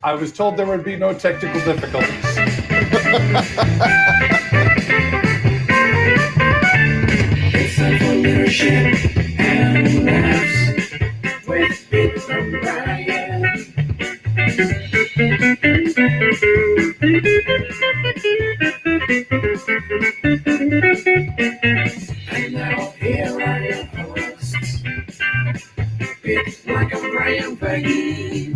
I was told there would be no technical difficulties. It's time for leadership and laughs with Pete and Brian. And now here are your hosts, Pete, Mike, and Brian Peggy.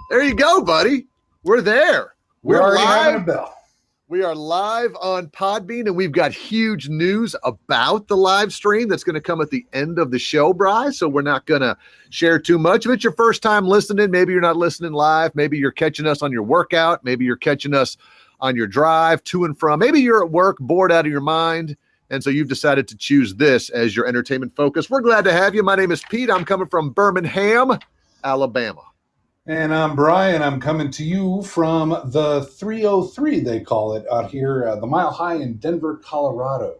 There you go, buddy. We're there. We're already having a bell. We are live on Podbean, and we've got huge news about the live stream that's going to come at the end of the show, Bri. So we're not going to share too much. If it's your first time listening, maybe you're not listening live. Maybe you're catching us on your workout. Maybe you're catching us on your drive to and from. Maybe you're at work, bored out of your mind, and so you've decided to choose this as your entertainment focus. We're glad to have you. My name is Pete. I'm coming from Birmingham, Alabama. And I'm Brian. I'm coming to you from the 303, they call it, out here, the Mile High in Denver, Colorado.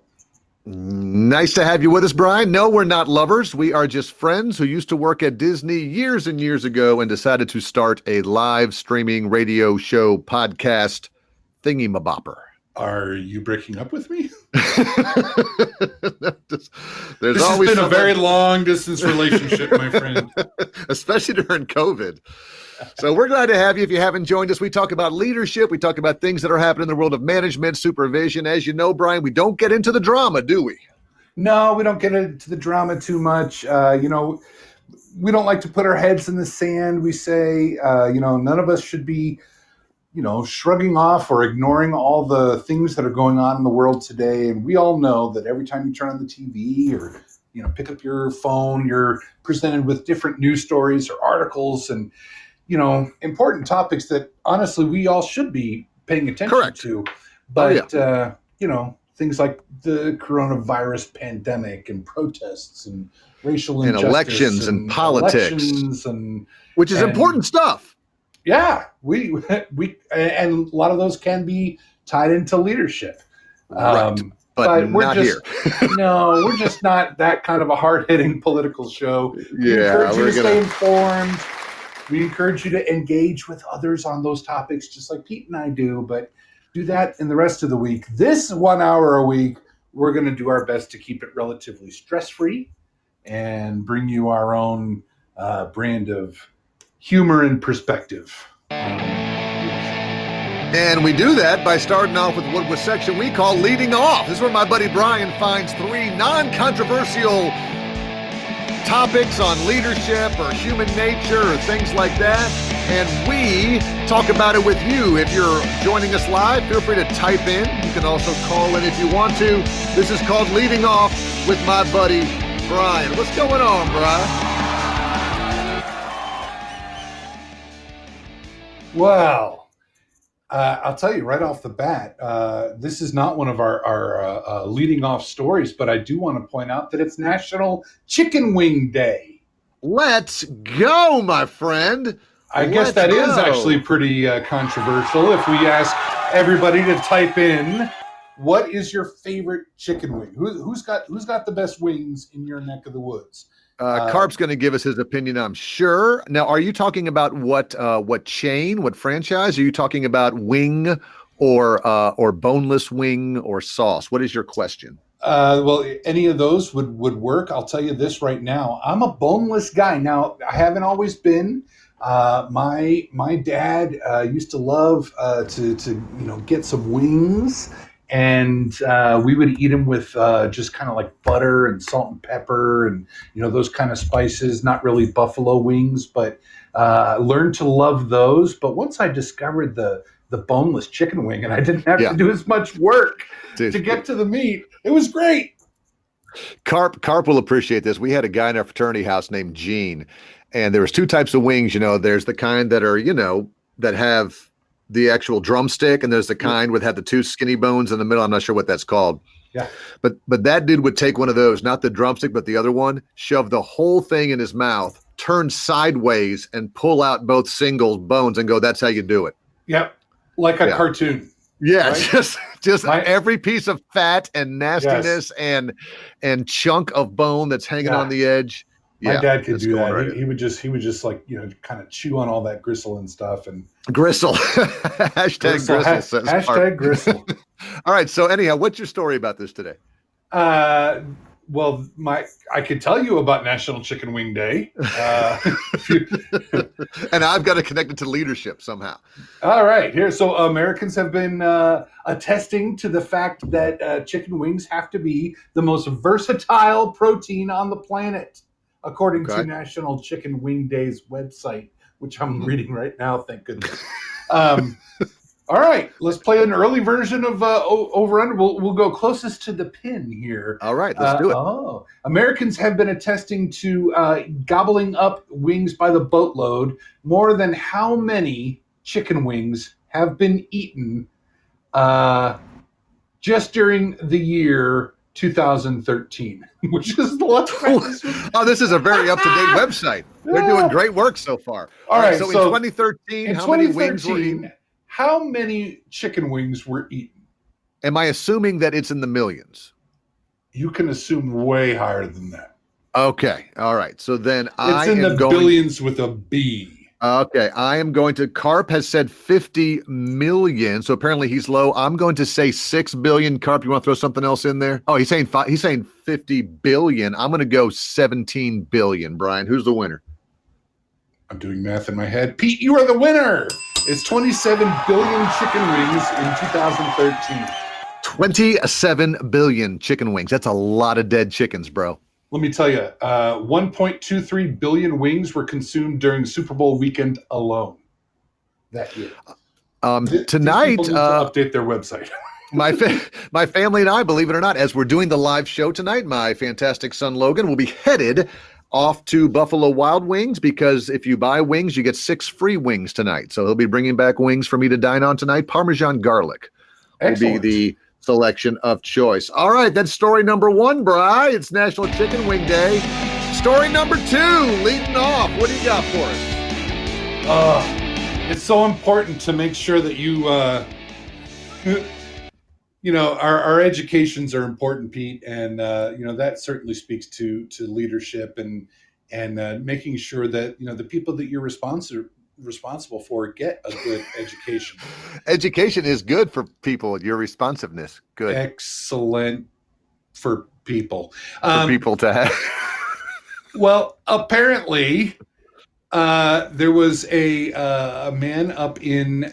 Nice to have you with us, Brian. No, we're not lovers. We are just friends who used to work at Disney years and years ago and decided to start a live streaming radio show podcast thingy-mabopper. Are you breaking up with me? This has been a very long-distance relationship, my friend. Especially during COVID. So we're glad to have you. If you haven't joined us, we talk about leadership. We talk about things that are happening in the world of management, supervision. As you know, Brian, we don't get into the drama, do we? No, we don't get into the drama too much. We don't like to put our heads in the sand. We say, none of us should be shrugging off or ignoring all the things that are going on in the world today. And we all know that every time you turn on the TV or, pick up your phone, you're presented with different news stories or articles and, important topics that honestly we all should be paying attention to. But, things like the coronavirus pandemic and protests and racial injustice and elections and politics, which is important stuff. Yeah, we and a lot of those can be tied into leadership. Right, but we're not here. No, we're just not that kind of a hard-hitting political show. We encourage you to stay informed. We encourage you to engage with others on those topics, just like Pete and I do, but do that in the rest of the week. This 1 hour a week, we're going to do our best to keep it relatively stress-free and bring you our own brand of humor and perspective. And we do that by starting off with what section we call Leading Off. This is where my buddy Brian finds 3 non-controversial topics on leadership or human nature or things like that. And we talk about it with you. If you're joining us live, feel free to type in. You can also call in if you want to. This is called Leading Off with my buddy Brian. What's going on, Brian? Well, I'll tell you right off the bat, this is not one of our leading off stories, but I do want to point out that it's National Chicken Wing Day. Let's go, my friend. I guess that is actually pretty controversial. If we ask everybody to type in, what is your favorite chicken wing? Who's got the best wings in your neck of the woods? Carp's going to give us his opinion, I'm sure. Now, are you talking about what chain, what franchise? Are you talking about wing or boneless wing or sauce? What is your question? Well, any of those would work. I'll tell you this right now. I'm a boneless guy. Now, I haven't always been. My dad used to love to get some wings. And we would eat them with just kind of like butter and salt and pepper and, those kind of spices, not really buffalo wings, but learned to love those. But once I discovered the boneless chicken wing and I didn't have to do as much work to get to the meat, it was great. Carp will appreciate this. We had a guy in our fraternity house named Gene, and there was 2 types of wings. There's the kind that are, that have the actual drumstick, and there's the kind would have the 2 skinny bones in the middle. I'm not sure what that's called. Yeah. But that dude would take one of those, not the drumstick, but the other one, shove the whole thing in his mouth, turn sideways, and pull out both singles bones and go, that's how you do it. Yep. Like a cartoon. Yeah, right? just every piece of fat and nastiness and chunk of bone that's hanging on the edge. My dad could it's do going that. right He would just like, kind of chew on all that gristle and stuff. And Gristle. Hashtag gristle says hashtag gristle. All right. So anyhow, what's your story about this today? Well, I could tell you about National Chicken Wing Day. And I've got to connect it to leadership somehow. All right, here. So Americans have been attesting to the fact that chicken wings have to be the most versatile protein on the planet, according to National Chicken Wing Day's website, which I'm reading right now. Thank goodness. All right, let's play an early version of Over Under. We'll go closest to the pin here. All right, let's do it. Americans have been attesting to gobbling up wings by the boatload. More than how many chicken wings have been eaten just during the year 2013, which is the last time. Oh, this is a very up-to-date website. They're doing great work so far. All right, so in 2013, how many wings were eaten? How many chicken wings were eaten? Am I assuming that it's in the millions? You can assume way higher than that. Okay. All right. So then it's in the billions with a B. Okay. I am going to, Carp has said 50 million. So apparently he's low. I'm going to say 6 billion. Carp, you want to throw something else in there? Oh, he's saying 50 billion. I'm going to go 17 billion. Brian, who's the winner? I'm doing math in my head. Pete, you are the winner. It's 27 billion chicken wings in 2013. 27 billion chicken wings. That's a lot of dead chickens, bro. Let me tell you, 1.23 billion wings were consumed during Super Bowl weekend alone that year. Tonight, people need to update their website. my family and I, believe it or not, as we're doing the live show tonight, my fantastic son Logan will be headed off to Buffalo Wild Wings, because if you buy wings, you get 6 free wings tonight. So he'll be bringing back wings for me to dine on tonight. Parmesan garlic will be the selection of choice. All right, that's story number 1, Bri. It's National Chicken Wing Day. Story number 2, leading off. What do you got for us? It's so important to make sure that you, our educations are important, Pete, and that certainly speaks to leadership and making sure that the people that you're responsible for get a good education. Education is good for people. Your responsiveness, good, excellent for people. For people to have. Well, apparently, there was a man up in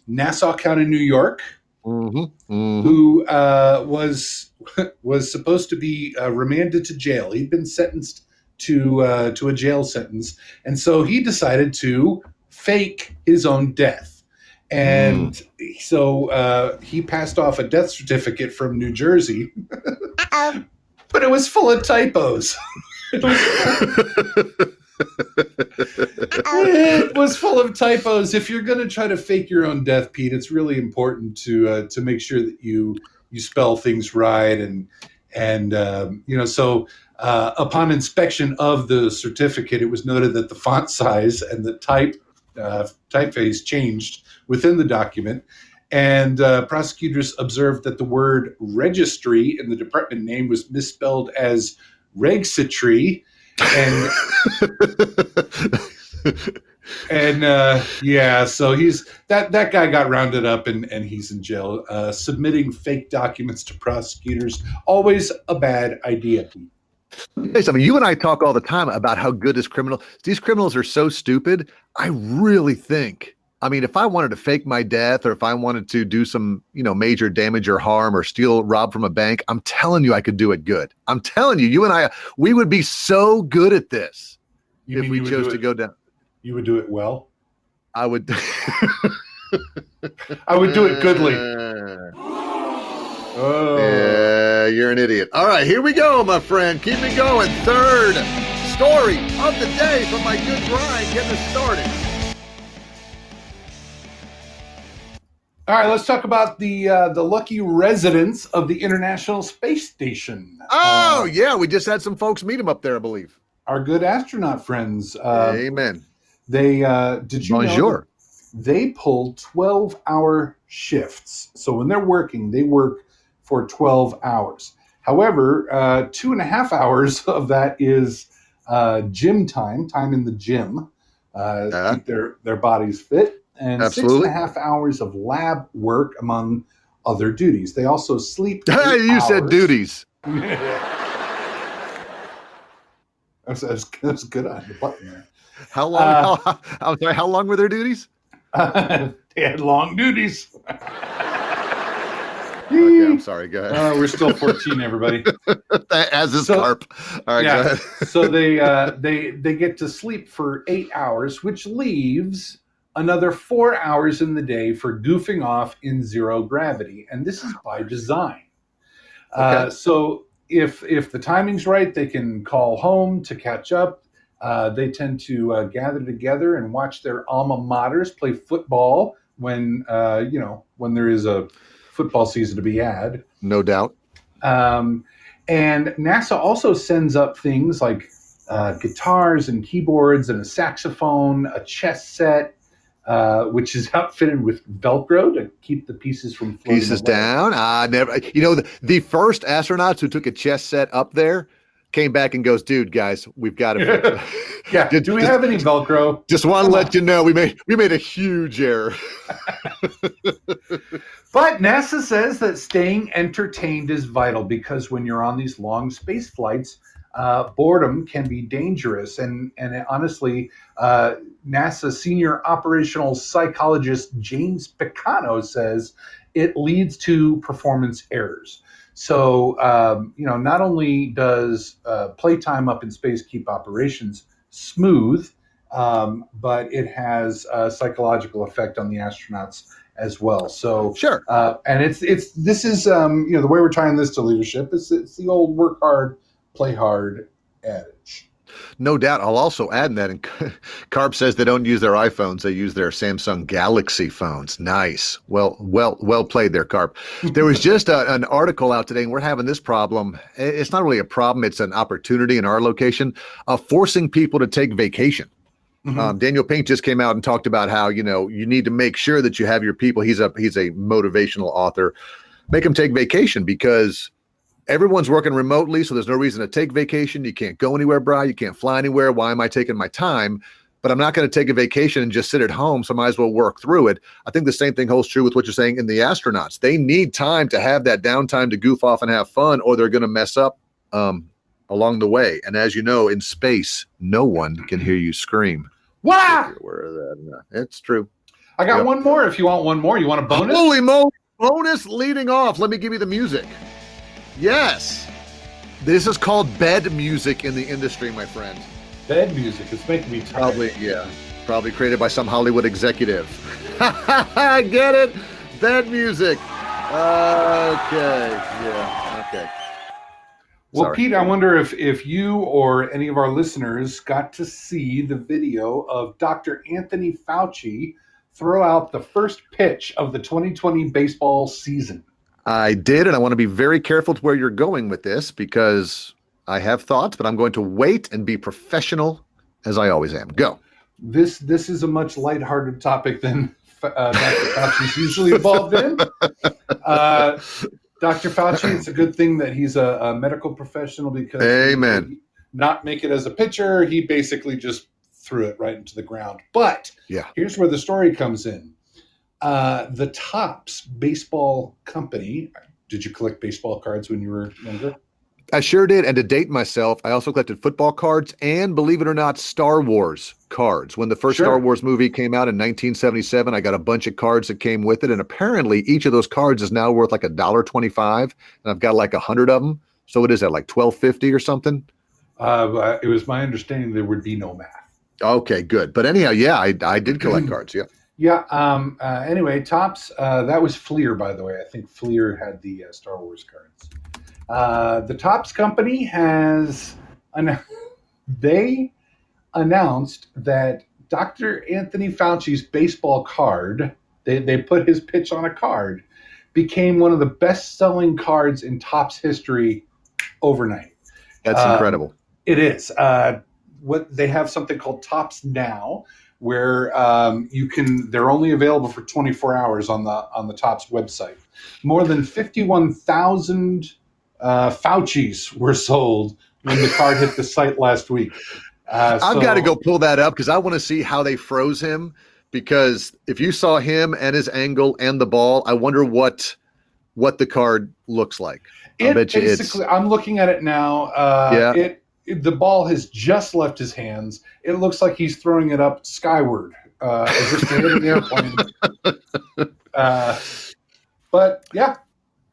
Nassau County, New York. Who was supposed to be remanded to jail. He'd been sentenced to a jail sentence, and so he decided to fake his own death. And so he passed off a death certificate from New Jersey, but it was full of typos. It was full of typos. If you're going to try to fake your own death, Pete, it's really important to make sure that you spell things right. So upon inspection of the certificate, it was noted that the font size and the typeface changed within the document. And prosecutors observed that the word registry in the department name was misspelled as registry. So he's that guy got rounded up and he's in jail. Submitting fake documents to prosecutors, always a bad idea. Hey, I mean, you and I talk all the time about how good is criminal. These criminals are so stupid. I really think, if I wanted to fake my death, or if I wanted to do some, major damage or harm or rob from a bank, I'm telling you, I could do it good. I'm telling you, you and I, we would be so good at this if we chose to go down. You would do it well? I would. I would do it goodly. Yeah, you're an idiot. All right, here we go, my friend. Keep it going. Third story of the day from my good Brian. Get us started. All right, let's talk about the lucky residents of the International Space Station. Oh, yeah, we just had some folks meet them up there, I believe. Our good astronaut friends. Amen. They did you Bonjour. know they pull 12-hour shifts. So when they're working, they work for 12 hours. However, 2.5 hours of that is gym time in the gym, Yeah, keep their bodies fit, and six and absolutely. a half hours of lab work among other duties. They also sleep eight You said hours. duties. That's good on the button there. How long? Uh, I'm sorry. How long were their duties? they had long duties. Okay, I'm sorry. Go ahead. We're still 14, everybody. As is So carp. All right, go yeah, ahead. so they get to sleep for 8 hours, which leaves another 4 hours in the day for goofing off in zero gravity, and this is by design. Okay. So if the timing's right, they can call home to catch up. They tend to gather together and watch their alma maters play football when there is a football season to be had. No doubt. Um, and NASA also sends up things like guitars and keyboards and a saxophone, a chess set, which is outfitted with Velcro to keep the pieces from floating Pieces away. down. I never. The first astronauts who took a chess set up there came back and goes, "Dude, guys, we've got to fix it." Yeah. Do we have any Velcro? Just want to Come let on. you know we made a huge error. But NASA says that staying entertained is vital because when you're on these long space flights, boredom can be dangerous. And honestly, NASA senior operational psychologist James Picano says it leads to performance errors. So, not only does playtime up in space keep operations smooth, but it has a psychological effect on the astronauts as well. So, Sure. and this is the way we're tying this to leadership. It's the old work hard, play hard adage. No doubt. I'll also add that. And Carp says they don't use their iPhones; they use their Samsung Galaxy phones. Nice. Well played there, Carp. There was just an article out today, and we're having this problem. It's not really a problem; it's an opportunity in our location of forcing people to take vacation. Mhm. Daniel Pink just came out and talked about how you need to make sure that you have your people. He's a motivational author. Make them take vacation because everyone's working remotely, so there's no reason to take vacation. You can't go anywhere, Bri. You can't fly anywhere. Why am I taking my time? But I'm not going to take a vacation and just sit at home, so I might as well work through it. I think the same thing holds true with what you're saying in the astronauts. They need time to have that downtime to goof off and have fun, or they're going to mess up along the way. And as you know, in space, no one can hear you scream. Wow! If you're aware of that. No, it's true. I got Yep. one more. If you want one more, you want a bonus? Holy moly! Bonus leading off. Let me give you the music. Yes. This is called bed music in the industry, my friend. Bed music. It's making me tired. Probably created by some Hollywood executive. Get it? Bed music. Okay. Yeah. Okay. Well, Sorry. Pete, I wonder if you or any of our listeners got to see the video of Dr. Anthony Fauci throw out the first pitch of the 2020 baseball season. I did, and I want to be very careful to where you're going with this because I have thoughts, but I'm going to wait and be professional as I always am. Go. This is a much lighthearted topic than Dr. Fauci's usually involved in. Dr. Fauci, it's a good thing that he's a medical professional because Amen. he did not make it as a pitcher. He basically just threw it right into the ground. But Yeah. here's where the story comes in. The Topps baseball company. Did you collect baseball cards when you were younger? I sure did. And to date myself, I also collected football cards and, believe it or not, Star Wars cards. When the first Sure. Star Wars movie came out in 1977, I got a bunch of cards that came with it. And apparently each of those cards is now worth like $1.25. And I've got like 100 of them. So what is that, like $12.50 or something? It was my understanding there would be no math. Okay, good. But anyhow, yeah, I did collect cards. Yeah. Yeah. Anyway, Topps. That was Fleer, by the way. I think Fleer had the Star Wars cards. The Topps company they announced that Dr. Anthony Fauci's baseball card, they put his pitch on a card, became one of the best-selling cards in Topps history overnight. That's incredible. It is. What they have something called Topps Now, where they're only available for 24 hours on the Topps website. More than 51,000 Fauci's were sold when the card hit the site last week. I've got to go pull that up because I want to see how they froze him. Because if you saw him and his angle and the ball, I wonder what the card looks like. I bet you basically, I'm looking at it now. Yeah. The ball has just left his hands. It looks like he's throwing it up skyward as if to hit an airplane. But yeah.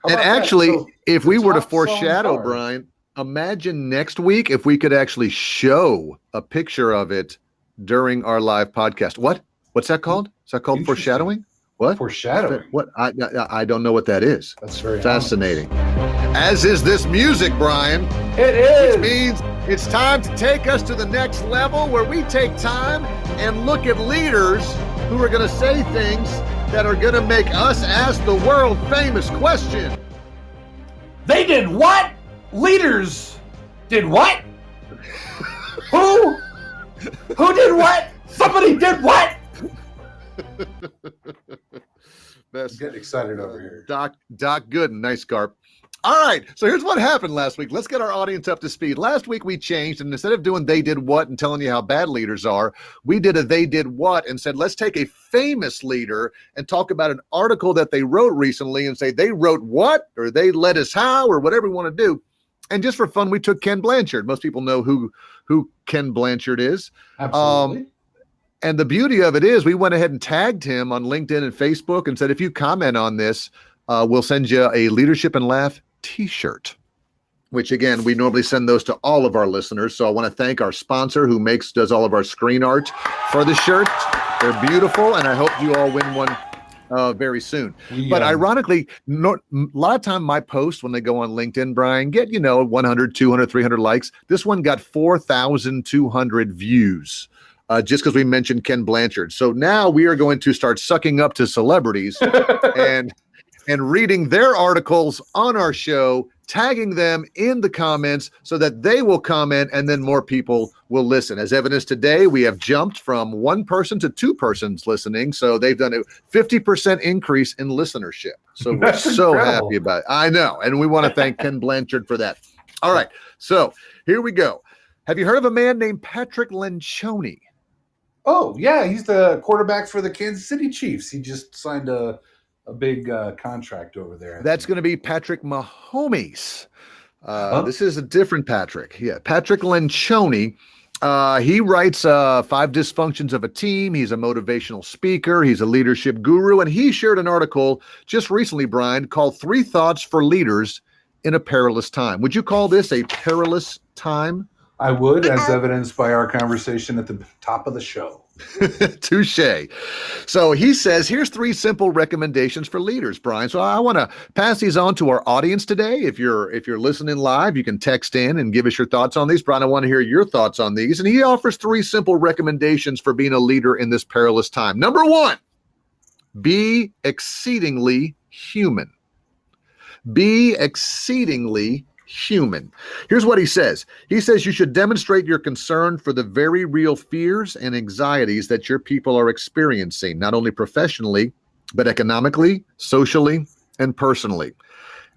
And actually, if we were to foreshadow, Brian, imagine next week if we could actually show a picture of it during our live podcast. What's that called? Is that called foreshadowing? What? Foreshadowing. What? I don't know what that is. That's very fascinating. As is this music, Brian. It is. Which means it's time to take us to the next level where we take time and look at leaders who are going to say things that are going to make us ask the world famous question. They did what? Leaders did what? Who? Who did what? Somebody did what? Best. Getting excited over here. Doc Gooden, nice Garp. All right, so here's what happened last week. Let's get our audience up to speed. Last week we changed, and instead of doing they did what and telling you how bad leaders are, we did a they did what and said, let's take a famous leader and talk about an article that they wrote recently and say they wrote what, or they led us how, or whatever we want to do. And just for fun, we took Ken Blanchard. Most people know who Ken Blanchard is. Absolutely. And the beauty of it is we went ahead and tagged him on LinkedIn and Facebook and said, if you comment on this, we'll send you a Leadership and Laugh t-shirt, which again, we normally send those to all of our listeners. So I want to thank our sponsor who does all of our screen art for the shirt. They're beautiful. And I hope you all win one very soon. But ironically, a lot of time my posts when they go on LinkedIn, Brian, get, 100, 200, 300 likes. This one got 4,200 views. Just because we mentioned Ken Blanchard. So now we are going to start sucking up to celebrities and reading their articles on our show, tagging them in the comments so that they will comment and then more people will listen. As evidence today, we have jumped from one person to two persons listening. So they've done a 50% increase in listenership. So we're so happy about it. I know. And we want to thank Ken Blanchard for that. All right. So here we go. Have you heard of a man named Patrick Lencioni? Oh, yeah. He's the quarterback for the Kansas City Chiefs. He just signed a big contract over there. That's going to be Patrick Mahomes. This is a different Patrick. Yeah, Patrick Lencioni. He writes 5 Dysfunctions of a Team. He's a motivational speaker. He's a leadership guru. And he shared an article just recently, Brian, called 3 Thoughts for Leaders in a Perilous Time. Would you call this a perilous time? I would, as evidenced by our conversation at the top of the show. Touche. So he says, here's 3 simple recommendations for leaders, Brian. So I want to pass these on to our audience today. If you're listening live, you can text in and give us your thoughts on these. Brian, I want to hear your thoughts on these. And he offers 3 simple recommendations for being a leader in this perilous time. Number 1, be exceedingly human. Be exceedingly human. Here's what he says. He says you should demonstrate your concern for the very real fears and anxieties that your people are experiencing, not only professionally, but economically, socially, and personally.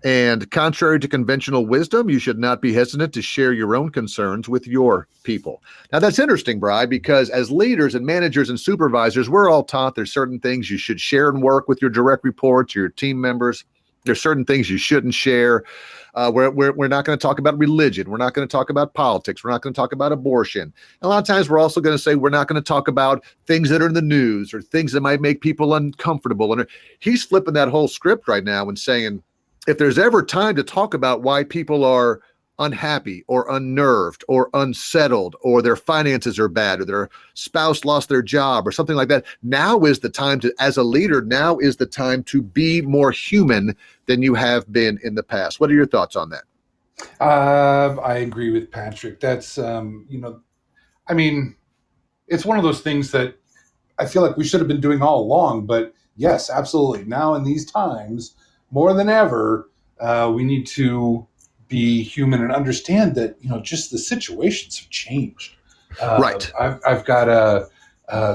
And contrary to conventional wisdom, you should not be hesitant to share your own concerns with your people. Now, that's interesting, Bri, because as leaders and managers and supervisors, we're all taught there's certain things you should share and work with your direct reports, your team members. There's certain things you shouldn't share. We're not going to talk about religion. We're not going to talk about politics. We're not going to talk about abortion. And a lot of times we're also going to say we're not going to talk about things that are in the news or things that might make people uncomfortable. And he's flipping that whole script right now and saying, if there's ever time to talk about why people are unhappy or unnerved or unsettled or their finances are bad or their spouse lost their job or something like that, now is the time to, as a leader, now is the time to be more human than you have been in the past. What are your thoughts on that? I agree with Patrick. That's, I mean, it's one of those things that I feel like we should have been doing all along, but yes, absolutely. Now in these times, more than ever, we need to be human and understand that, just the situations have changed. Right. I've got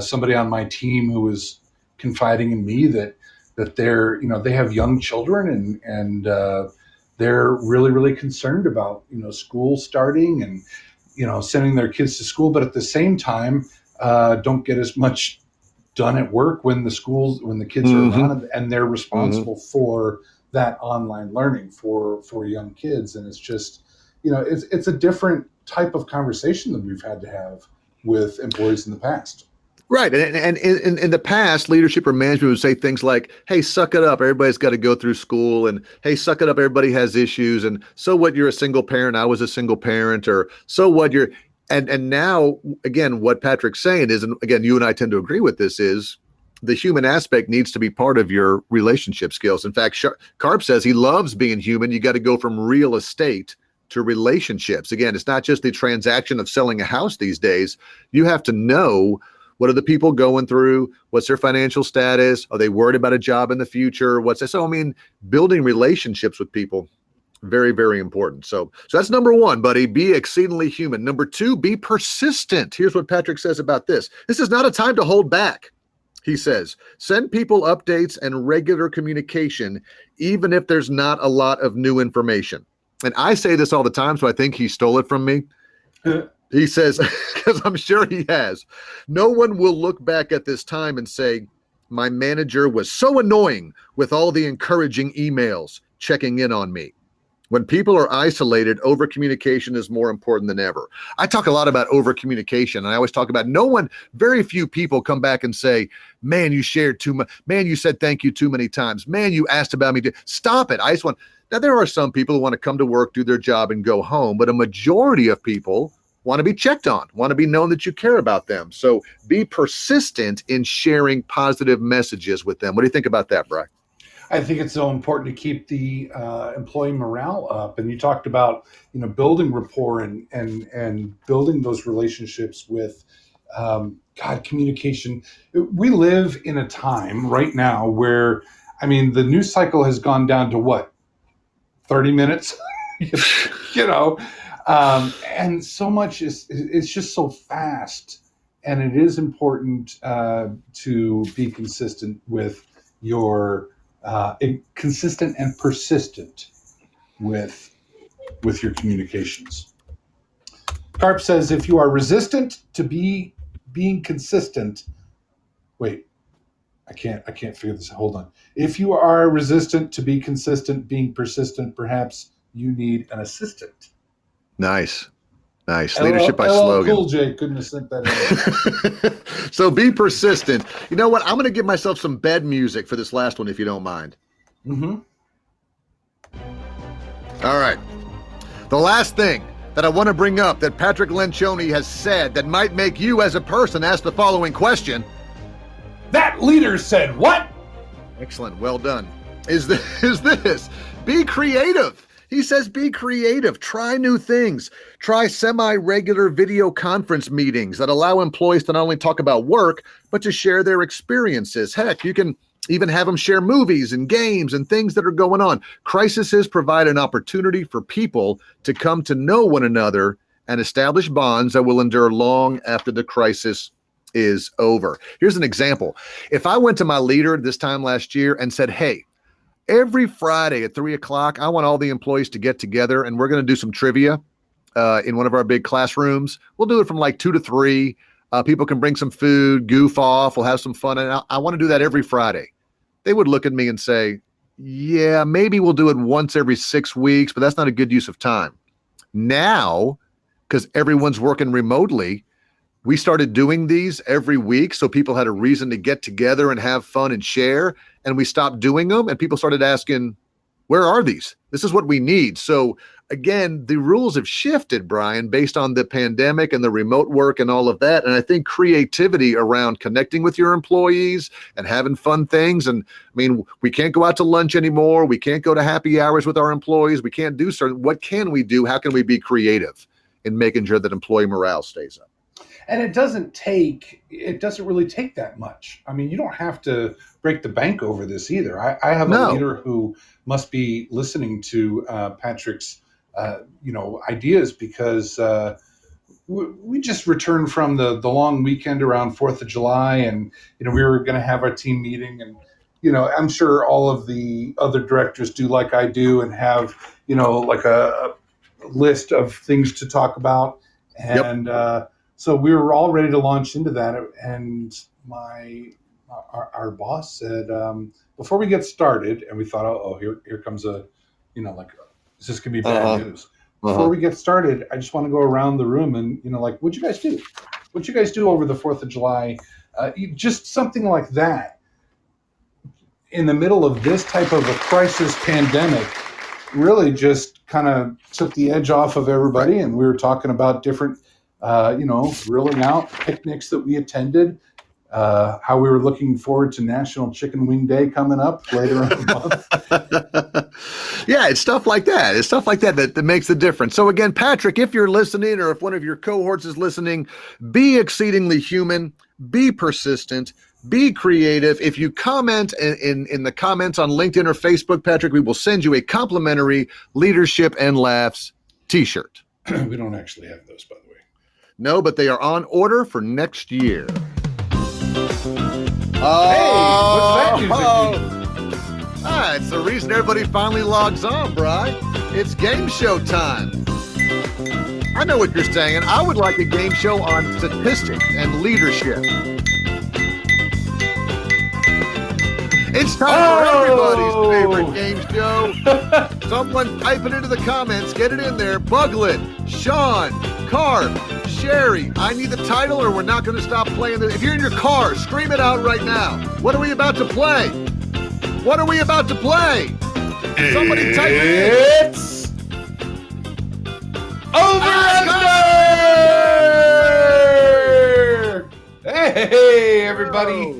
somebody on my team who was confiding in me that they're, they have young children and they're really, really concerned about, school starting and, sending their kids to school, but at the same time, don't get as much done at work when the kids are around, and they're responsible for that online learning for young kids. And it's just, it's a different type of conversation than we've had to have with employees in the past. Right. And in the past, leadership or management would say things like, hey, suck it up. Everybody's got to go through school. And hey, suck it up. Everybody has issues. And so what, you're a single parent. I was a single parent. Or so what, you're. And now, again, what Patrick's saying is, and again, you and I tend to agree with this, is the human aspect needs to be part of your relationship skills. In fact, Karp says he loves being human. You got to go from real estate to relationships. Again, it's not just the transaction of selling a house these days. You have to know, what are the people going through? What's their financial status? Are they worried about a job in the future? So, I mean, building relationships with people, very, very important. So that's number one, buddy. Be exceedingly human. Number two, be persistent. Here's what Patrick says about this. This is not a time to hold back. He says, send people updates and regular communication, even if there's not a lot of new information. And I say this all the time, so I think he stole it from me. He says, because I'm sure he has, no one will look back at this time and say, my manager was so annoying with all the encouraging emails checking in on me. When people are isolated, over-communication is more important than ever. I talk a lot about over-communication, and I always talk about very few people come back and say, man, you shared too much. Man, you said thank you too many times. Man, you asked about me. Stop it. Now, there are some people who want to come to work, do their job, and go home, but a majority of people want to be checked on, want to be known that you care about them. So be persistent in sharing positive messages with them. What do you think about that, Brian? I think it's so important to keep the employee morale up. And you talked about, building rapport and building those relationships with, communication. We live in a time right now where, the news cycle has gone down to what, 30 minutes, and so much it's just so fast. And it is important to be consistent with your consistent and persistent with your communications. Karp says, if you are resistant to being consistent, wait, I can't figure this. Hold on. If you are resistant to be consistent, being persistent, perhaps you need an assistant. Nice. Leadership by slogan. Cool J couldn't have sent that in. So be persistent. You know what? I'm going to give myself some bed music for this last one, if you don't mind. Mm-hmm. All right. The last thing that I want to bring up that Patrick Lencioni has said that might make you as a person ask the following question. That leader said what? Excellent. Well done. Is this. Be creative. He says, be creative, try new things, try semi-regular video conference meetings that allow employees to not only talk about work, but to share their experiences. Heck, you can even have them share movies and games and things that are going on. Crises provide an opportunity for people to come to know one another and establish bonds that will endure long after the crisis is over. Here's an example. If I went to my leader this time last year and said, hey, every Friday at 3:00, I want all the employees to get together and we're going to do some trivia in one of our big classrooms. We'll do it from like 2 to 3. People can bring some food, goof off. We'll have some fun. And I want to do that every Friday. They would look at me and say, yeah, maybe we'll do it once every 6 weeks, but that's not a good use of time. Now, because everyone's working remotely, we started doing these every week so people had a reason to get together and have fun and share. And we stopped doing them and people started asking, where are these? This is what we need. So again, the rules have shifted, Brian, based on the pandemic and the remote work and all of that. And I think creativity around connecting with your employees and having fun things. And we can't go out to lunch anymore. We can't go to happy hours with our employees. We can't do certain, what can we do? How can we be creative in making sure that employee morale stays up? And it doesn't really take that much. You don't have to break the bank over this either. I have a leader who must be listening to Patrick's, ideas because we just returned from the long weekend around 4th of July, and we were going to have our team meeting, and I'm sure all of the other directors do like I do and have, like a list of things to talk about. Yep. And so we were all ready to launch into that. And our boss said, before we get started, and we thought, here comes like, is this going to be bad news? Before we get started, I just want to go around the room and, like, what'd you guys do? What'd you guys do over the 4th of July? Just something like that. In the middle of this type of a crisis pandemic, really just kind of took the edge off of everybody. And we were talking about different, reeling out picnics that we attended, how we were looking forward to National Chicken Wing Day coming up later in the month. Yeah, it's stuff like that. It's stuff like that makes the difference. So again, Patrick, if you're listening or if one of your cohorts is listening, be exceedingly human, be persistent, be creative. If you comment in the comments on LinkedIn or Facebook, Patrick, we will send you a complimentary Leadership and Laughs t-shirt. We don't actually have those, by the way. No, but they are on order for next year. Hey, what's that music? It's the reason everybody finally logs on, Bri. It's game show time. I know what you're saying. I would like a game show on statistics and leadership. It's time for everybody's favorite game show. Someone type it into the comments. Get it in there. Buglet, Sean, Carp, Sherry. I need the title or we're not going to stop playing this. If you're in your car, scream it out right now. What are we about to play? What are we about to play? Somebody type it in. It's Over Under! Hey, everybody.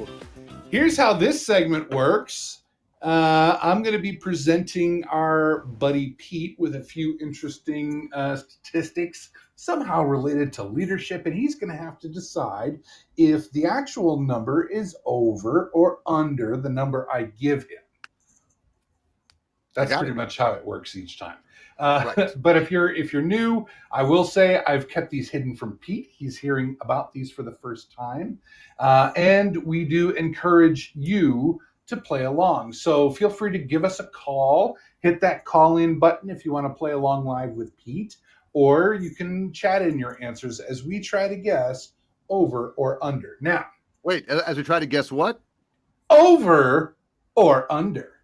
Here's how this segment works. I'm going to be presenting our buddy Pete with a few interesting statistics somehow related to leadership, and he's going to have to decide if the actual number is over or under the number I give him. That's pretty much how it works each time. Right. But if you're new, I will say I've kept these hidden from Pete. He's hearing about these for the first time. And we do encourage you to play along. So feel free to give us a call. Hit that call-in button if you want to play along live with Pete. Or you can chat in your answers as we try to guess over or under. Now. Wait, as we try to guess what? Over or under.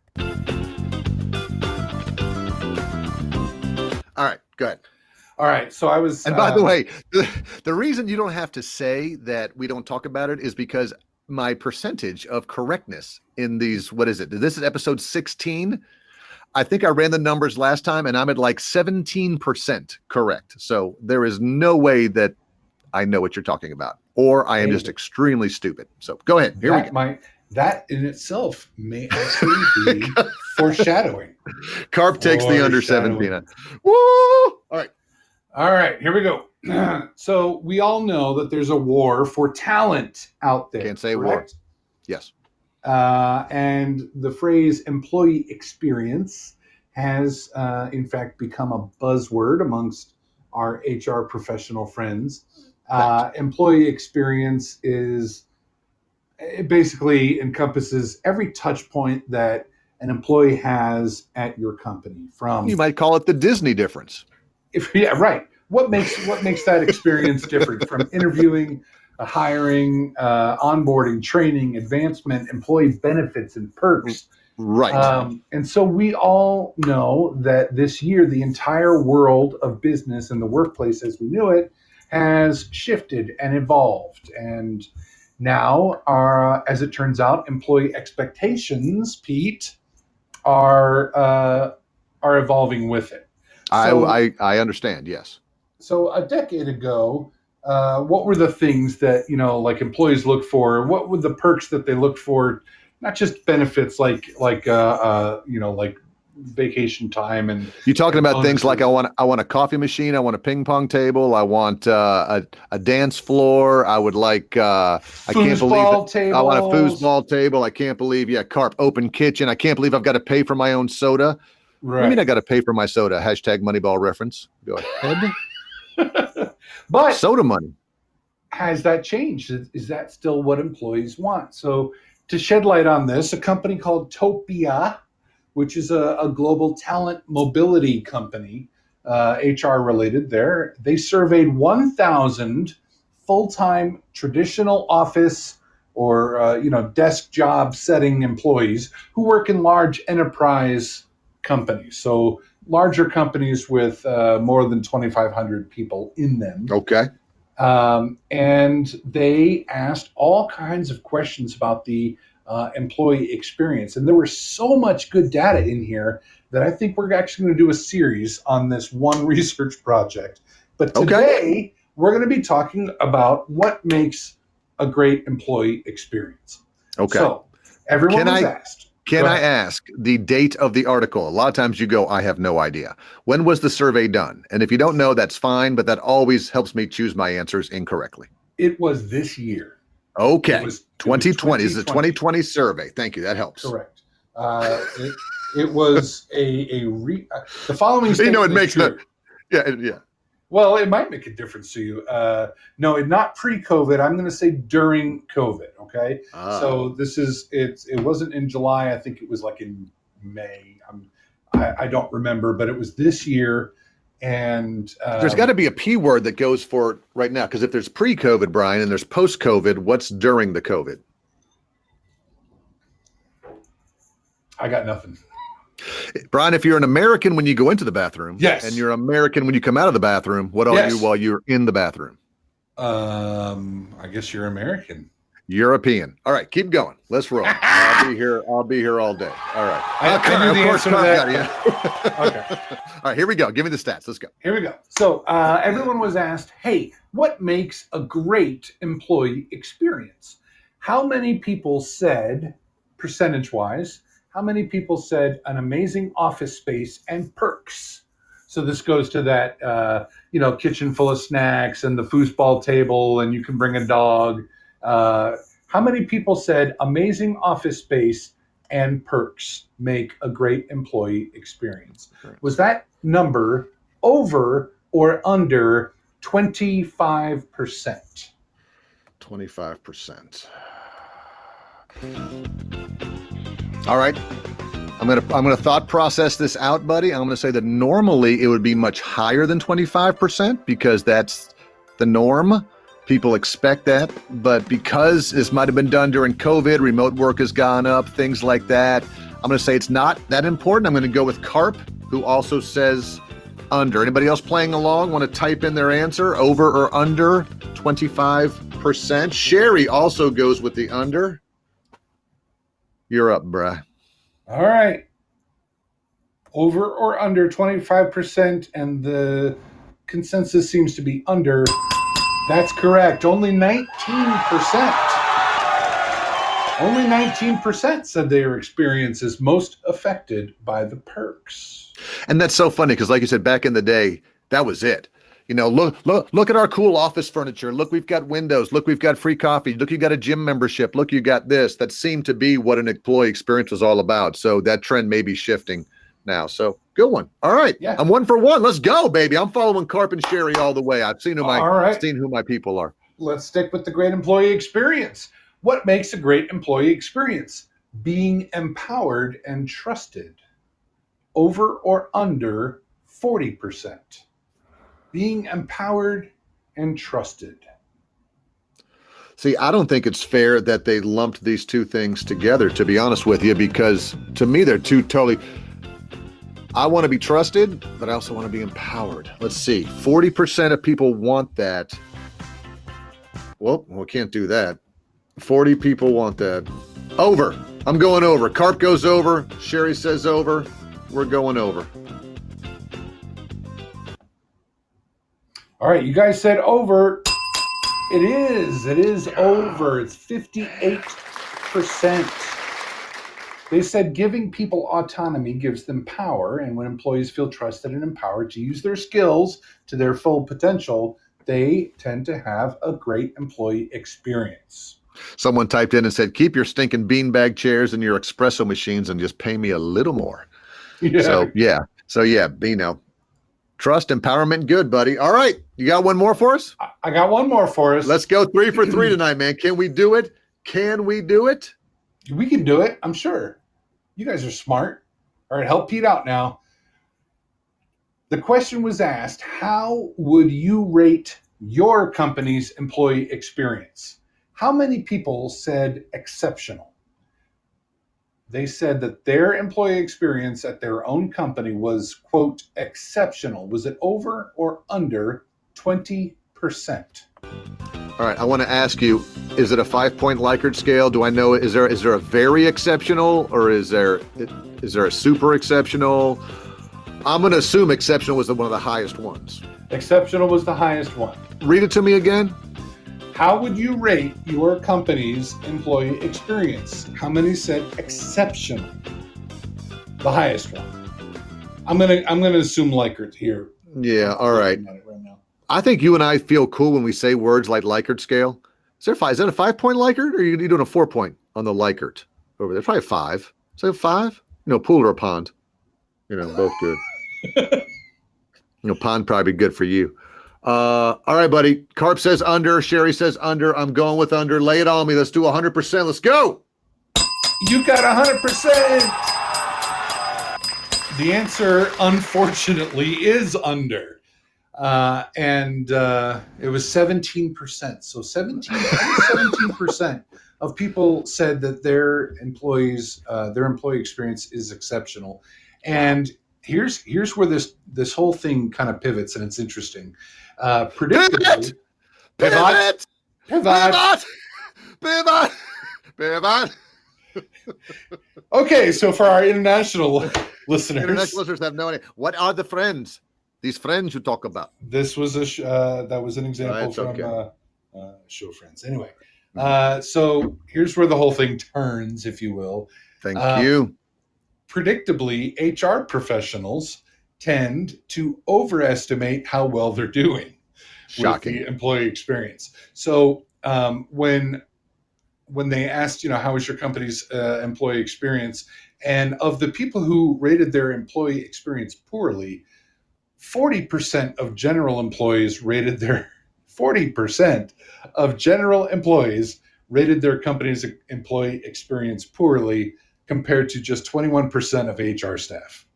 All right, go ahead. All right, so I was... And by the way, the reason you don't have to say that we don't talk about it is because my percentage of correctness in these, what is it? This is episode 16. I think I ran the numbers last time, and I'm at like 17% correct. So there is no way that I know what you're talking about, or I am just extremely stupid. So go ahead. Here we go. That in itself may actually be foreshadowing. Carp takes the under 17. Woo! All right, here we go. So we all know that there's a war for talent out there. Can't say correct? War. Yes. And the phrase employee experience has, in fact, become a buzzword amongst our HR professional friends. Employee experience it basically encompasses every touch point that an employee has at your company. You might call it the Disney difference. Yeah, right. What makes that experience different from interviewing, hiring, onboarding, training, advancement, employee benefits, and perks? Right. And so we all know that this year, the entire world of business and the workplace as we knew it has shifted and evolved. And now, as it turns out, employee expectations, Pete, are evolving with it. So, I understand. Yes. So a decade ago, what were the things that like employees look for? What were the perks that they looked for? Not just benefits like vacation time and you talking about things like I want a coffee machine, I want a ping pong table, I want a dance floor, I would like I can't believe it. I want a foosball table. I can't believe Carp open kitchen. I can't believe I've got to pay for my own soda. Right. What do you mean I got to pay for my soda? Hashtag Moneyball reference. Go ahead. But soda money. Has that changed? Is that still what employees want? So To shed light on this, a company called Topia, which is a global talent mobility company, HR related there, they surveyed 1,000 full-time traditional office or desk job setting employees who work in large enterprise companies. So larger companies with more than 2,500 people in them. Okay. And they asked all kinds of questions about the employee experience. And there was so much good data in here that I think we're actually going to do a series on this one research project. But today, we're going to be talking about what makes a great employee experience. Okay. So everyone was asked. Can I ask the date of the article? A lot of times you go, I have no idea. When was the survey done? And if you don't know, that's fine, but that always helps me choose my answers incorrectly. It was this year. Okay. It was 2020. This is a 2020 survey. Thank you. That helps. Correct. It was the following statement. It makes true. Yeah. Well, it might make a difference to you. No, not pre-COVID. I'm going to say during COVID. Okay. So it wasn't in July. I think it was like in May. I don't remember, but it was this year. And there's got to be a P word that goes for it right now. Because if there's pre-COVID, Brian, and there's post-COVID, what's during the COVID? I got nothing. Brian, if you're an American when you go into the bathroom, yes, and you're American when you come out of the bathroom, what are you while you're in the bathroom? I guess you're American. European. All right, keep going. Let's roll. I'll be here all day. All right. I knew the answer to that. Okay. All right, here we go. Give me the stats. Let's go. Here we go. So everyone was asked, hey, what makes a great employee experience? How many people said, percentage-wise, how many people said an amazing office space and perks? So this goes to that, kitchen full of snacks and the foosball table, and you can bring a dog. How many people said amazing office space and perks make a great employee experience? Correct. Was that number over or under 25%? 25%. All right. I'm gonna thought process this out, buddy. I'm gonna say that normally it would be much higher than 25% because that's the norm. People expect that, but because this might have been done during COVID, remote work has gone up, things like that. I'm gonna say it's not that important. I'm gonna go with Carp, who also says under. Anybody else playing along want to type in their answer, over or under 25%? Sherry also goes with the under. You're up, bruh. All right. Over or under 25%, and the consensus seems to be under. That's correct. Only 19%. Only 19% said their experience is most affected by the perks. And that's so funny because, like you said, back in the day, that was it. Look at our cool office furniture. Look, we've got windows. Look, we've got free coffee. Look, you got a gym membership. Look, you got this. That seemed to be what an employee experience was all about. So that trend may be shifting now. So good one. All right. Yeah. I'm 1 for 1. Let's go, baby. I'm following Carp and Sherry all the way. I've seen who my people are. Let's stick with the great employee experience. What makes a great employee experience? Being empowered and trusted. Over or under 40%. Being empowered and trusted. See, I don't think it's fair that they lumped these two things together, to be honest with you, because to me, they're two totally. I want to be trusted, but I also want to be empowered. Let's see. 40% of people want that. Well, we can't do that. 40 people want that. Over. I'm going over. Carp goes over. Sherry says over. We're going over. All right, you guys said over. It is over. It's 58%. They said giving people autonomy gives them power, and when employees feel trusted and empowered to use their skills to their full potential, they tend to have a great employee experience. Someone typed in and said, keep your stinking beanbag chairs and your espresso machines and just pay me a little more. Yeah. So, trust, empowerment, good, buddy. All right. You got one more for us? I got one more for us. Let's go 3 for 3 tonight, man. Can we do it? We can do it. I'm sure. You guys are smart. All right, help Pete out now. The question was asked, how would you rate your company's employee experience? How many people said exceptional? They said that their employee experience at their own company was, quote, exceptional. Was it over or under 20%? All right, I want to ask you, is it a 5-point Likert scale? Do I know, is there a very exceptional, or is there a super exceptional? I'm going to assume exceptional was one of the highest ones. Exceptional was the highest one. Read it to me again. How would you rate your company's employee experience? How many said exceptional? The highest one. I'm gonna assume Likert here. Yeah, all right. I think you and I feel cool when we say words like Likert scale. Is that a 5-point Likert, or are you doing a 4-point on the Likert over there? Probably 5. Is that 5? Pool or a pond? Both good. Pond probably good for you. All right, buddy. Carp says under. Sherry says under. I'm going with under. Lay it on me. Let's do 100%. Let's go. You got 100%. The answer, unfortunately, is under. And it was 17%. So 17% of people said that their employee experience is exceptional. And here's where this whole thing kind of pivots, and it's interesting. Predictably, pivot. Okay, so for our international listeners have no idea. What are the friends? These friends you talk about. This was that was an example from Show Friends. Anyway, so here's where the whole thing turns, if you will. Thank you. Predictably, HR professionals tend to overestimate how well they're doing. Shocking. With the employee experience. So when they asked, how was your company's employee experience, and of the people who rated their employee experience poorly, 40% of general employees rated their 40% of general employees rated their company's employee experience poorly, compared to just 21% of HR staff.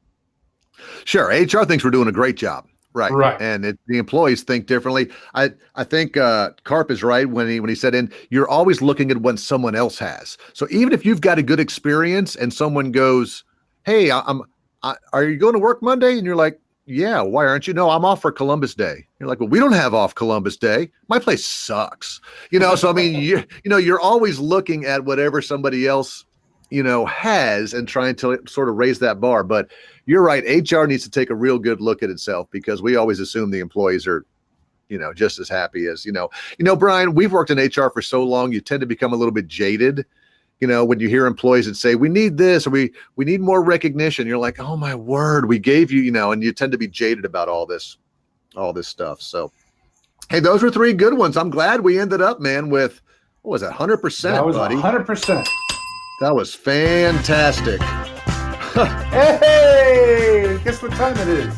Sure, HR thinks we're doing a great job. Right. And the employees think differently. I think Carp is right when he said, you're always looking at what someone else has. So even if you've got a good experience and someone goes, hey, are you going to work Monday? And you're like, yeah, why aren't you? No, I'm off for Columbus Day. You're like, well, we don't have off Columbus Day. My place sucks. So I mean, you're always looking at whatever somebody else has and trying to sort of raise that bar. But you're right. HR needs to take a real good look at itself, because we always assume the employees are, just as happy as, Brian, we've worked in HR for so long, you tend to become a little bit jaded. When you hear employees that say, we need this, or we need more recognition, you're like, oh my word, we gave you, and you tend to be jaded about all this stuff. So, hey, those were 3 good ones. I'm glad we ended up, man, with, what was that? 100%, that was buddy. 100%. That was fantastic. Hey, guess what time it is?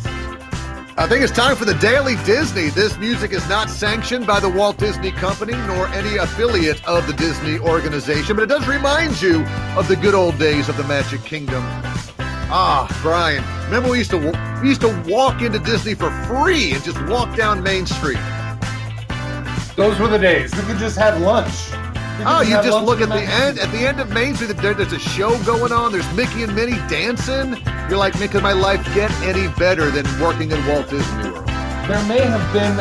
I think it's time for the Daily Disney. This music is not sanctioned by the Walt Disney Company nor any affiliate of the Disney organization, but it does remind you of the good old days of the Magic Kingdom. Brian, remember we used to walk into Disney for free and just walk down Main Street. Those were the days. We could just have lunch. You just look at the end of Main Street, there's a show going on. There's Mickey and Minnie dancing. You're like, man, could my life get any better than working in Walt Disney World? There may have been,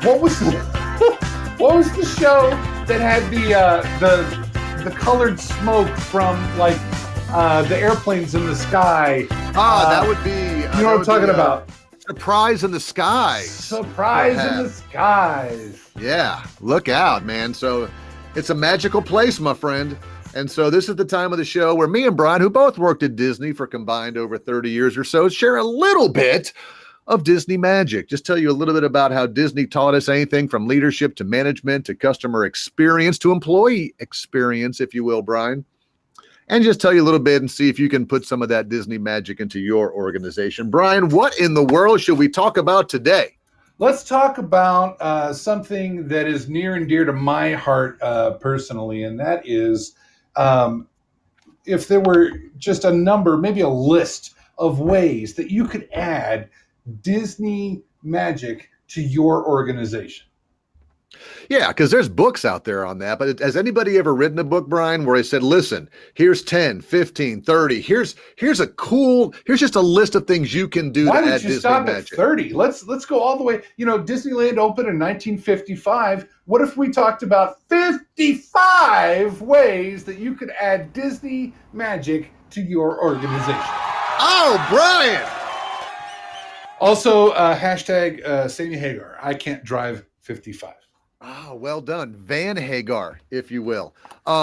what was the show that had the colored smoke from the airplanes in the sky? That would be. You know what I'm talking about? Surprise in the Skies. Surprise in the Skies. Yeah, look out, man. So it's a magical place, my friend. And so this is the time of the show where me and Brian, who both worked at Disney for combined over 30 years or so, share a little bit of Disney magic. Just tell you a little bit about how Disney taught us anything from leadership to management to customer experience to employee experience, if you will, Brian. And just tell you a little bit and see if you can put some of that Disney magic into your organization. Brian, what in the world should we talk about today? Let's talk about something that is near and dear to my heart personally, and that is if there were just a number, maybe a list of ways that you could add Disney magic to your organization. Yeah, because there's books out there on that. But has anybody ever written a book, Brian, where he said, listen, here's 10, 15, 30. Here's just a list of things you can do Why to would add you Disney stop magic. at 30? Let's go all the way. Disneyland opened in 1955. What if we talked about 55 ways that you could add Disney magic to your organization? Oh, Brian! Also, hashtag Sammy Hagar. I can't drive 55. Oh, well done. Van Hagar, if you will.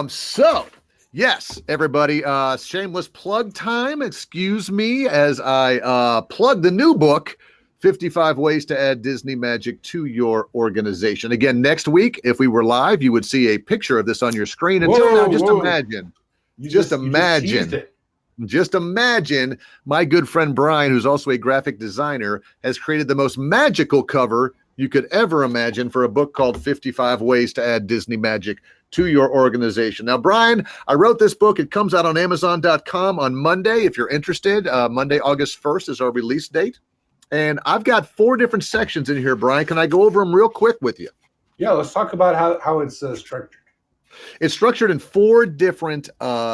So, yes, everybody, shameless plug time. Excuse me as I plug the new book, 55 Ways to Add Disney Magic to Your Organization. Again, next week, if we were live, you would see a picture of this on your screen. Until now, just imagine. Just imagine my good friend Brian, who's also a graphic designer, has created the most magical cover you could ever imagine for a book called 55 Ways to Add Disney Magic to Your Organization. Now, Brian, I wrote this book. It comes out on Amazon.com on Monday. If you're interested, Monday, August 1st is our release date. And I've got 4 different sections in here, Brian. Can I go over them real quick with you? Yeah, let's talk about how it's structured. It's structured in 4 different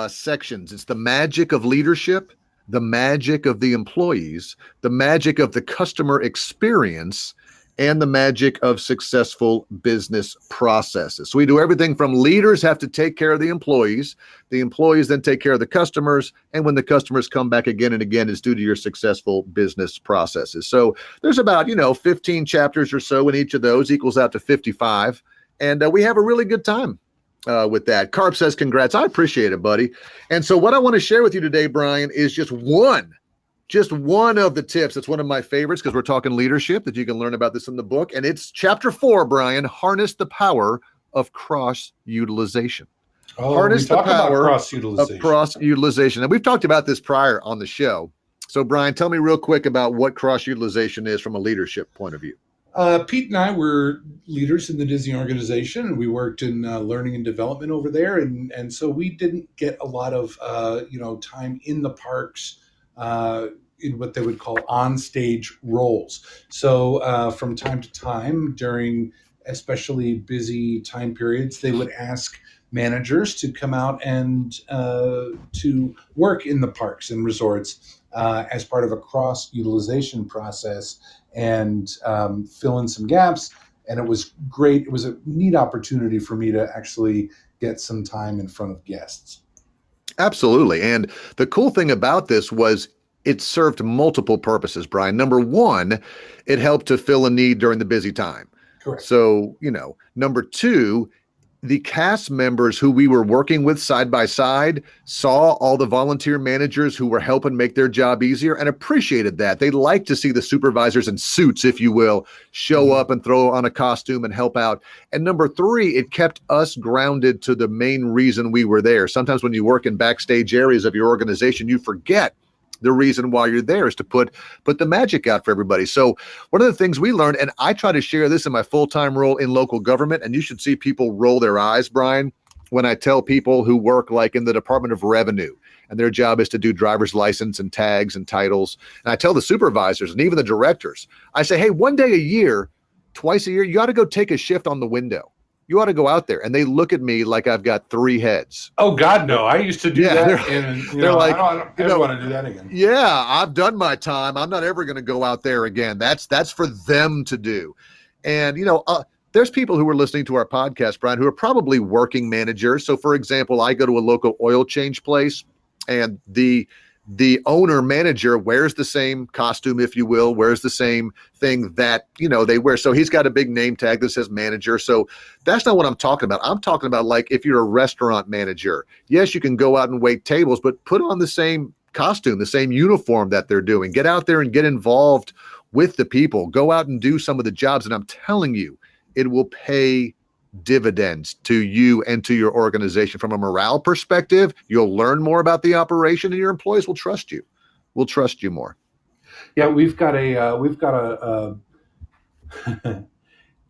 sections. It's the magic of leadership, the magic of the employees, the magic of the customer experience, and the magic of successful business processes. So we do everything from leaders have to take care of the employees then take care of the customers, and when the customers come back again and again, it's due to your successful business processes. So there's about 15 chapters or so in each of those, equals out to 55, and we have a really good time with that. Carp says, congrats. I appreciate it, buddy. And so what I want to share with you today, Brian, is just one of the tips. It's one of my favorites because we're talking leadership, that you can learn about this in the book. And it's chapter 4, Brian, harness the power of cross-utilization. Harness the power of cross-utilization. And we've talked about this prior on the show. So Brian, tell me real quick about what cross-utilization is from a leadership point of view. Pete and I were leaders in the Disney organization, and we worked in learning and development over there. And so we didn't get a lot of, time in the parks, in what they would call on-stage roles. So from time to time, during especially busy time periods, they would ask managers to come out and to work in the parks and resorts as part of a cross-utilization process and fill in some gaps. And it was great. It was a neat opportunity for me to actually get some time in front of guests. Absolutely. And the cool thing about this was it served multiple purposes, Brian. Number one, it helped to fill a need during the busy time. Correct. So, number two, the cast members who we were working with side by side saw all the volunteer managers who were helping make their job easier and appreciated that. They liked to see the supervisors in suits, if you will, show up and throw on a costume and help out. And number three, it kept us grounded to the main reason we were there. Sometimes when you work in backstage areas of your organization, you forget the reason why you're there is to put the magic out for everybody. So one of the things we learned, and I try to share this in my full-time role in local government, and you should see people roll their eyes, Brian, when I tell people who work like in the Department of Revenue, and their job is to do driver's license and tags and titles. And I tell the supervisors and even the directors, I say, hey, one day a year, twice a year, you got to go take a shift on the window. You ought to go out there. And they look at me like I've got 3 heads. Oh, God, no. I used to do that. They're like, I don't ever want to do that again. Yeah, I've done my time. I'm not ever going to go out there again. That's for them to do. And, there's people who are listening to our podcast, Brian, who are probably working managers. So, for example, I go to a local oil change place, and the owner manager wears the same costume, if you will, wears the same thing that, they wear. So he's got a big name tag that says manager. So that's not what I'm talking about. I'm talking about like if you're a restaurant manager, yes, you can go out and wait tables, but put on the same costume, the same uniform that they're doing. Get out there and get involved with the people. Go out and do some of the jobs. And I'm telling you, it will pay dividends to you and to your organization. From a morale perspective, you'll learn more about the operation, and your employees will trust you. Will trust you more. Yeah, we've got a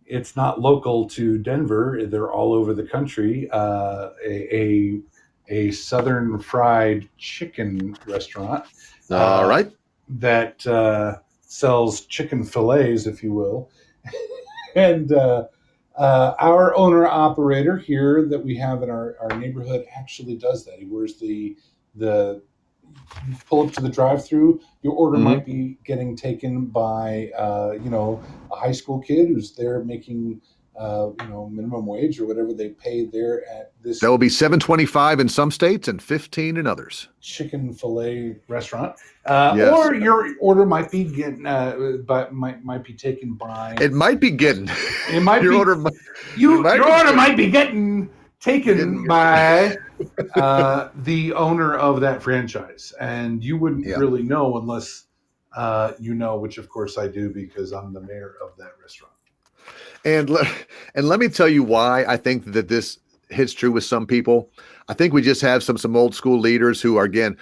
it's not local to Denver. They're all over the country. A a Southern fried chicken restaurant. All right. That sells chicken fillets, if you will. And our owner operator here that we have in our neighborhood actually does that. He wears the you pull up to the drive-through. Your order might be getting taken by a high school kid who's there making minimum wage or whatever they pay there at this. That will be $7.25 in some states and $15 in others. Chicken fillet restaurant, Yes. or your order might be getting, but might be taken by. It might be getting. It might your be. Order Your order might be getting taken by the owner of that franchise, and you wouldn't really know unless you know, which of course I do because I'm the mayor of that restaurant. And let me tell you why I think that this hits true with some people. I think we just have some old school leaders who are, again,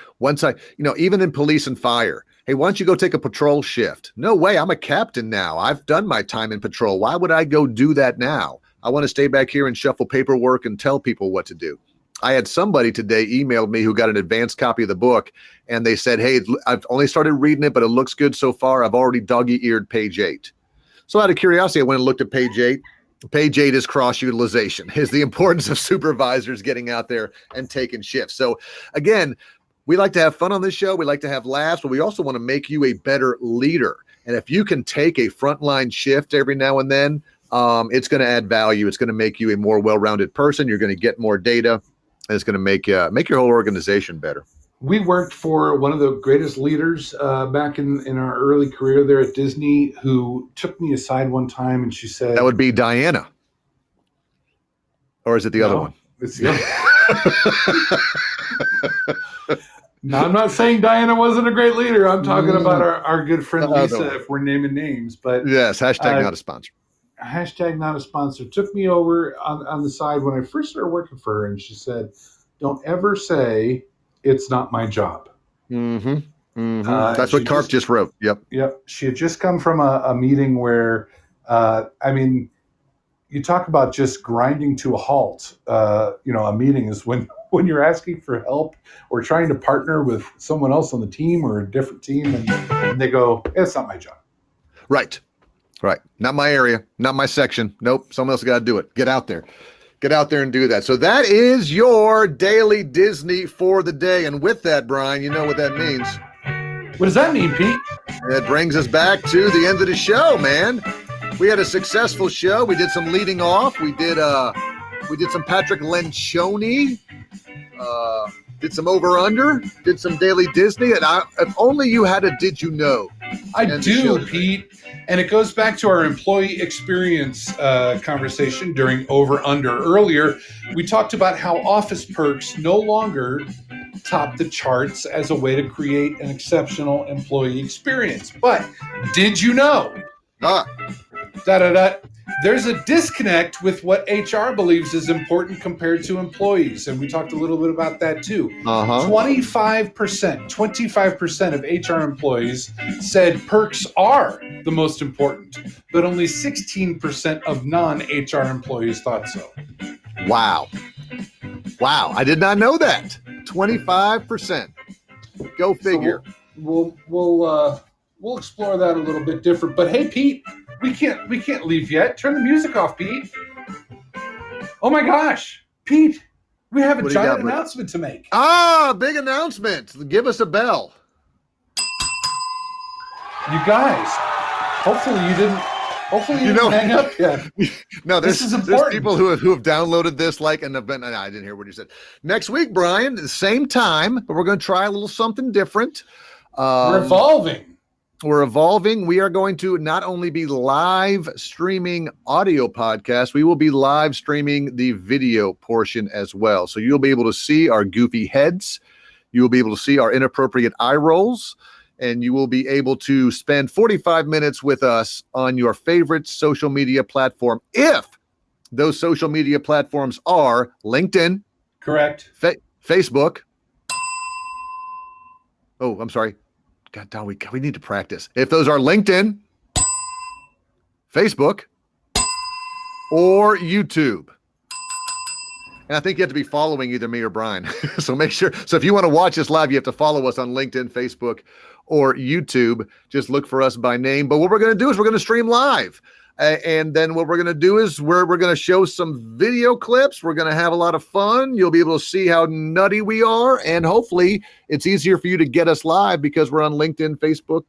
even in police and fire. Hey, why don't you go take a patrol shift? No way. I'm a captain now. I've done my time in patrol. Why would I go do that now? I want to stay back here and shuffle paperwork and tell people what to do. I had somebody today emailed me who got an advanced copy of the book, and they said, hey, I've only started reading it, but it looks good so far. I've already doggy-eared page 8. So out of curiosity, I went and looked at page 8. Page 8 is cross-utilization, is the importance of supervisors getting out there and taking shifts. So again, we like to have fun on this show. We like to have laughs, but we also want to make you a better leader. And if you can take a frontline shift every now and then, it's going to add value. It's going to make you a more well-rounded person. You're going to get more data, and it's going to make your whole organization better. We worked for one of the greatest leaders back in our early career there at Disney, who took me aside one time and she said, that would be Diana. Or is it the other one? It's the other. Now, I'm not saying Diana wasn't a great leader. I'm talking about our good friend Lisa, if we're naming names. But yes, hashtag not a sponsor. Hashtag not a sponsor. Took me over on the side when I first started working for her, and she said, don't ever say it's not my job. That's what Carp just wrote. Yep. She had just come from a meeting where, you talk about just grinding to a halt. A meeting is when you're asking for help or trying to partner with someone else on the team or a different team, and they go, it's not my job. Right. Not my area, not my section. Nope. Someone else got to do it. Get out there and do that. So that is your daily Disney for the day. And with that, Brian, you know what that means. What does that mean, Pete? It brings us back to the end of the show, man. We had a successful show. We did some leading off. We did some Patrick Lencioni. Did some over-under. Did some daily Disney. And if only you had a did you know. I do, Pete. And it goes back to our employee experience conversation during over-under earlier. We talked about how Office Perks no longer top the charts as a way to create an exceptional employee experience. But did you know? There's a disconnect with what HR believes is important compared to employees. And we talked a little bit about that too. 25% of HR employees said perks are the most important, but only 16% of non-HR employees thought so. Wow. I did not know that. 25%. Go figure. So we'll explore that a little bit different. But hey, Pete, we can't leave yet. Turn the music off, Pete. Oh my gosh, Pete, we have a giant announcement to make. Big announcement. Give us a bell. You guys, hopefully you didn't hang up yet. No, there's people who have downloaded this and have been. I didn't hear what you said. Next week, Brian, the same time, but we're going to try a little something different. We're evolving. We are going to not only be live streaming audio podcasts, we will be live streaming the video portion as well. So you'll be able to see our goofy heads. You will be able to see our inappropriate eye rolls. And you will be able to spend 45 minutes with us on your favorite social media platform. If those social media platforms are LinkedIn. Correct. Facebook. Oh, I'm sorry. God, Don, we need to practice. If those are LinkedIn, Facebook, or YouTube. And I think you have to be following either me or Brian. So make sure. So if you want to watch us live, you have to follow us on LinkedIn, Facebook, or YouTube. Just look for us by name. But what we're going to do is we're going to stream live. And then what we're going to do is we're going to show some video clips. We're going to have a lot of fun. You'll be able to see how nutty we are. And hopefully it's easier for you to get us live because we're on LinkedIn, Facebook,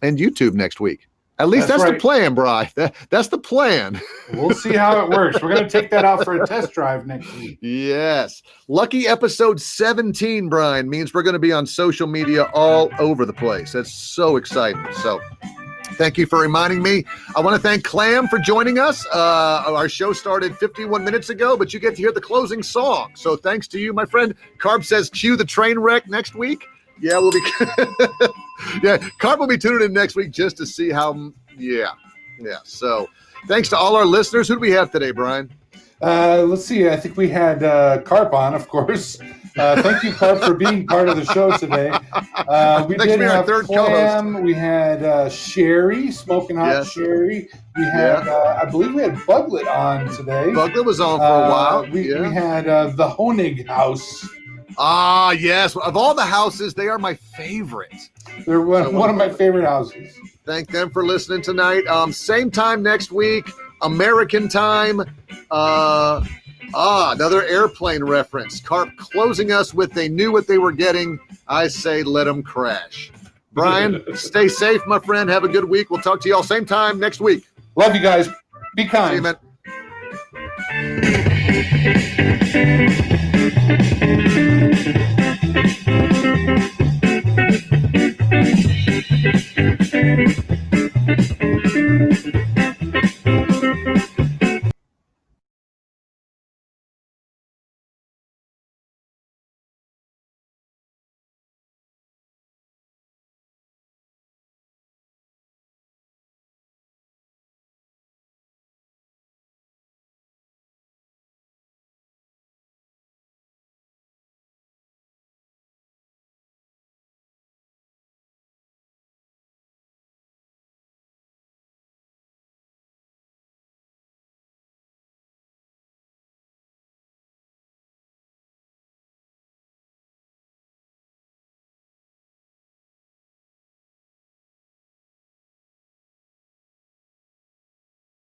and YouTube next week. At least that's right. the plan, Bri. That's the plan. We'll see how it works. We're going to take that out for a test drive next week. Yes. Lucky episode 17, Brian, means we're going to be on social media all over the place. That's so exciting. So thank you for reminding me. I want to thank Clam for joining us. Our show started 51 minutes ago, but you get to hear the closing song. So thanks to you, my friend. Carb says cue the train wreck next week. Yeah, we'll be yeah, Carp will be tuning in next week just to see how yeah. So thanks to all our listeners. Who do we have today, Brian? Let's see. I think we had Carp on, of course. Thank you, Carp, for being part of the show today. We Thanks did for being our have third Clam. We had Sherry, Smoking Hot Yes. Sherry. We had, I believe we had Buglet on today. Buglet was on for a while. We had the Honig House. Ah, yes. Of all the houses, they are my favorite. They're one of my favorite houses. Thank them for listening tonight. Same time next week, American time. Another airplane reference. Carp closing us with they knew what they were getting. I say let them crash. Brian, stay safe, my friend. Have a good week. We'll talk to you all same time next week. Love you guys. Be kind. See you, man.